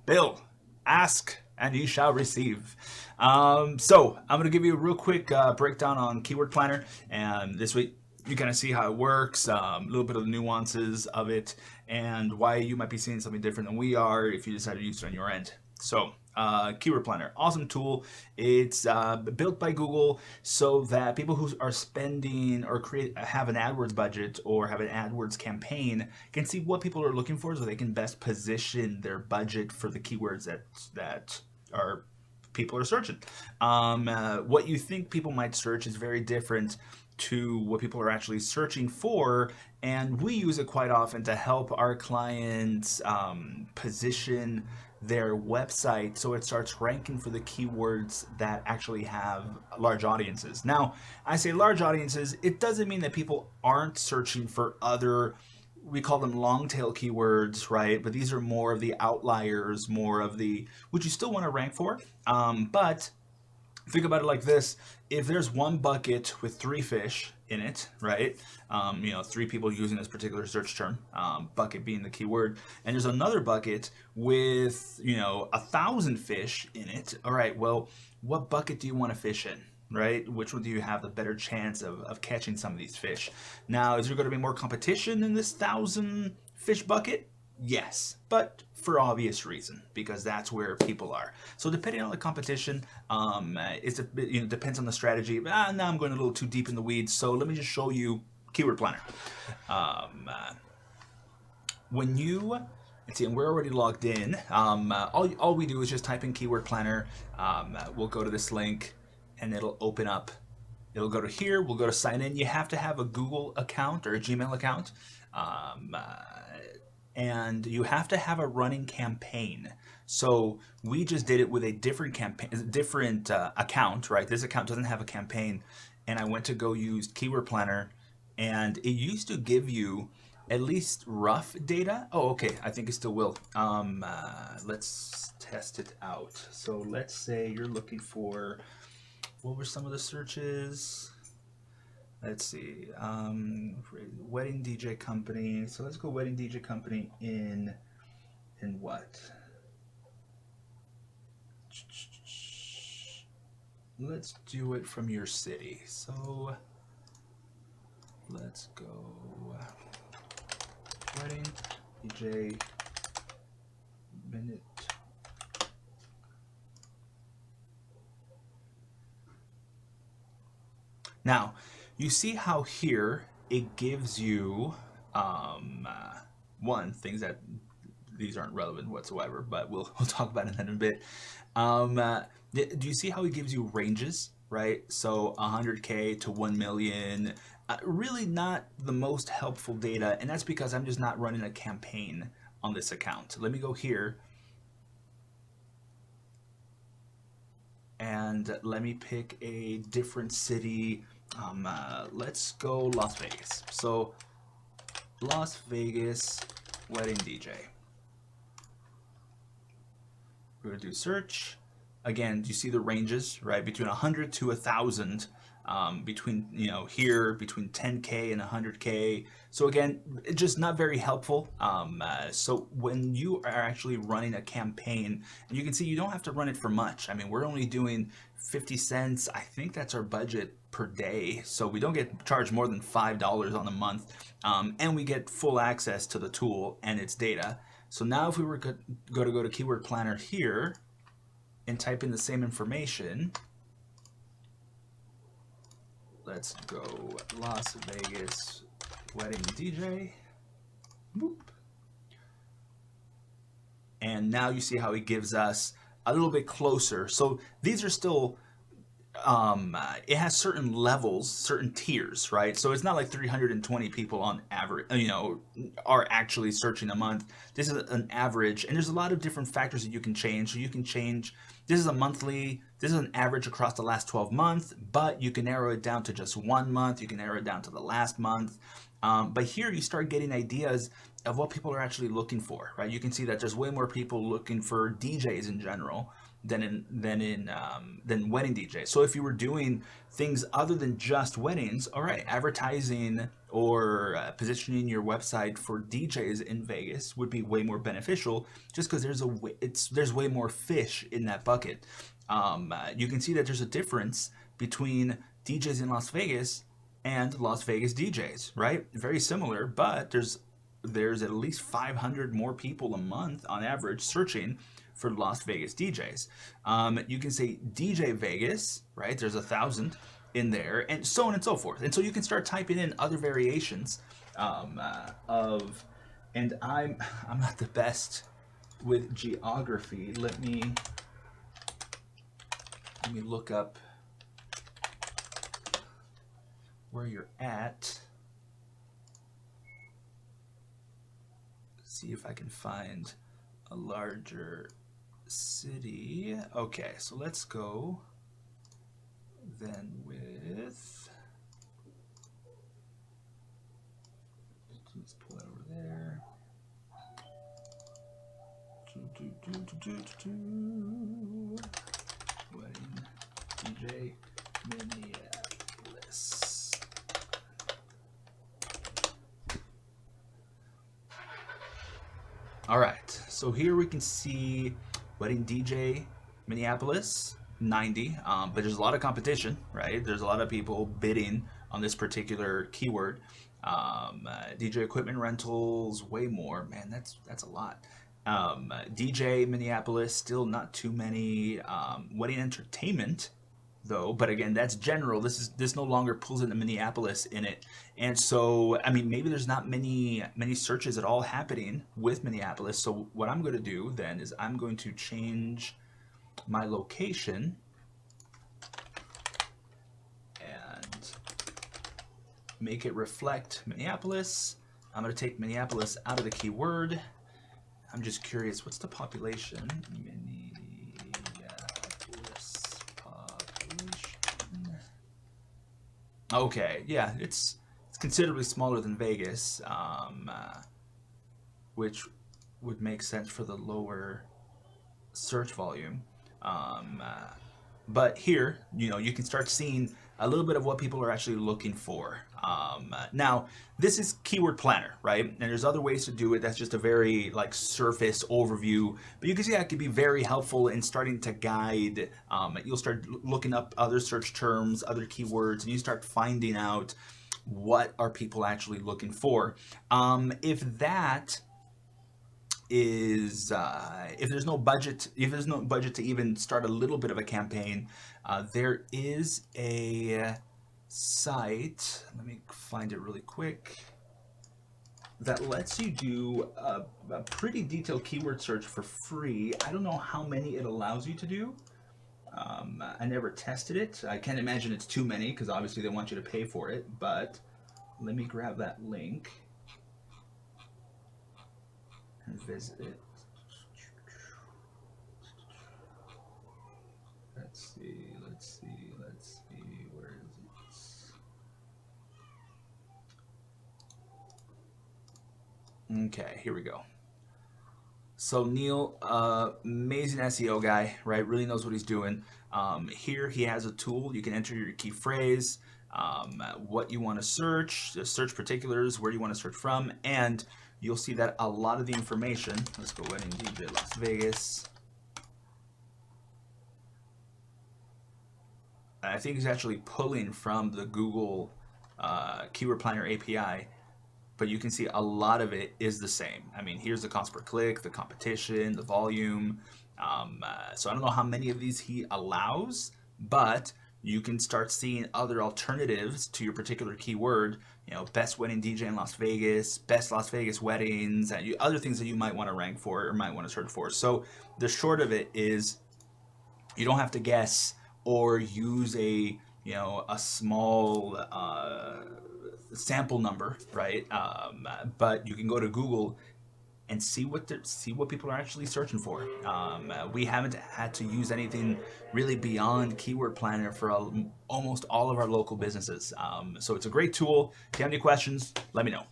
Bill, ask and ye shall receive. So I'm going to give you a real quick breakdown on Keyword Planner, and this week you kind of see how it works, a little bit of the nuances of it, and why you might be seeing something different than we are if you decide to use it on your end. So, Keyword Planner, awesome tool. It's built by Google so that people who are spending or have an AdWords budget or have an AdWords campaign can see what people are looking for, so they can best position their budget for the keywords that are people are searching. What you think people might search is very different to what people are actually searching for, and we use it quite often to help our clients position their website so it starts ranking for the keywords that actually have large audiences. Now, I say large audiences, it doesn't mean that people aren't searching for other, we call them long tail keywords, right? But these are more of the outliers, more of the, which you still want to rank for. But think about it like this: if there's one bucket with three fish in it, right? Three people using this particular search term, bucket being the keyword, and there's another bucket with 1,000 fish in it. All right, well, what bucket do you want to fish in? Right? Which one do you have the better chance of catching some of these fish? Now, is there going to be more competition in this 1,000 fish bucket? Yes, but for obvious reason, because that's where people are. So depending on the competition, depends on the strategy. Now I'm going a little too deep in the weeds, so let me just show you Keyword Planner. When you let's see, and we're already logged in. All we do is just type in Keyword Planner. We'll go to this link, and it'll open up. It'll go to here. We'll go to sign in. You have to have a Google account or a Gmail account. And you have to have a running campaign. So we just did it with a different campaign, different account, right? This account doesn't have a campaign, and I went to go use Keyword Planner, and it used to give you at least rough data. Oh, okay, I think it still will. Let's test it out. So let's say you're looking for, what were some of the searches? Let's see, wedding DJ company. So let's go wedding DJ company in what? Let's do it from your city. So let's go wedding DJ minute. Now, you see how here it gives you things that these aren't relevant whatsoever, but we'll talk about it in a bit. Do you see how it gives you ranges, right? So 100K to 1 million, really not the most helpful data, and that's because I'm just not running a campaign on this account. Let me go here and let me pick a different city. Let's go Las Vegas. So Las Vegas wedding DJ. We're gonna do search. Again, do you see the ranges, right? Between 100 to 1,000, between, here, between 10K and 100K. So again, it's just not very helpful. So when you are actually running a campaign, and you can see you don't have to run it for much. I mean, we're only doing 50 cents. I think that's our budget per day. So we don't get charged more than $5 on a month. And we get full access to the tool and its data. So now if we were to go to Keyword Planner here and type in the same information, let's go Las Vegas wedding DJ. Boop. And now you see how it gives us a little bit closer. So these are still, it has certain levels, certain tiers, right? So it's not like 320 people on average, are actually searching a month. This is an average, and there's a lot of different factors that you can change. So you can change, this is a monthly, this is an average across the last 12 months, but you can narrow it down to just 1 month. You can narrow it down to the last month. But here you start getting ideas of what people are actually looking for, right? You can see that there's way more people looking for DJs in general than wedding DJ. So if you were doing things other than just weddings, all right, advertising or positioning your website for DJs in Vegas would be way more beneficial, just because there's way more fish in that bucket. You can see that there's a difference between DJs in Las Vegas and Las Vegas DJs, right? Very similar, but there's at least 500 more people a month on average searching for Las Vegas DJs. You can say DJ Vegas, right? There's 1,000 in there, and so on and so forth. And so you can start typing in other variations of. And I'm not the best with geography. Let me look up where you're at. See if I can find a larger city. Okay, so let's go then with, let's pull that over there. Wedding DJ Minneapolis. All right, so here we can see wedding DJ Minneapolis 90, but there's a lot of competition, right? There's a lot of people bidding on this particular keyword. DJ equipment rentals, way more. Man, that's a lot. DJ Minneapolis, still not too many. Wedding entertainment, though, but again, that's general. This no longer pulls in the Minneapolis in it, and so I mean, maybe there's not many searches at all happening with Minneapolis. So what I'm going to do then is I'm going to change my location and make it reflect Minneapolis. I'm going to take Minneapolis out of the keyword. I'm just curious, what's the population? Minneapolis population. Okay, yeah, it's considerably smaller than Vegas, which would make sense for the lower search volume. But here, you can start seeing a little bit of what people are actually looking for. Now, this is Keyword Planner, right? And there's other ways to do it. That's just a very surface overview. But you can see that could be very helpful in starting to guide. You'll start looking up other search terms, other keywords, and you start finding out what are people actually looking for. If that is if there's no budget to even start a little bit of a campaign, there is a site, let me find it really quick, that lets you do a pretty detailed keyword search for free. I don't know how many it allows you to do. I never tested it. I can't imagine it's too many, because obviously they want you to pay for it, but let me grab that link and visit it. Let's see, where is it? Okay, here we go. So Neil, amazing SEO guy, right? Really knows what he's doing. Here he has a tool. You can enter your key phrase, what you want to search, the search particulars, where you want to search from, and you'll see that a lot of the information, let's go wedding DJ Las Vegas. I think he's actually pulling from the Google Keyword Planner API, but you can see a lot of it is the same. I mean, here's the cost per click, the competition, the volume. So I don't know how many of these he allows, but you can start seeing other alternatives to your particular keyword. Best wedding DJ in Las Vegas, best Las Vegas weddings, and other things that you might want to rank for or might want to search for. So the short of it is, you don't have to guess or use a small sample number, right? But you can go to Google and see what people are actually searching for. We haven't had to use anything really beyond Keyword Planner for almost all of our local businesses. So it's a great tool. If you have any questions, let me know.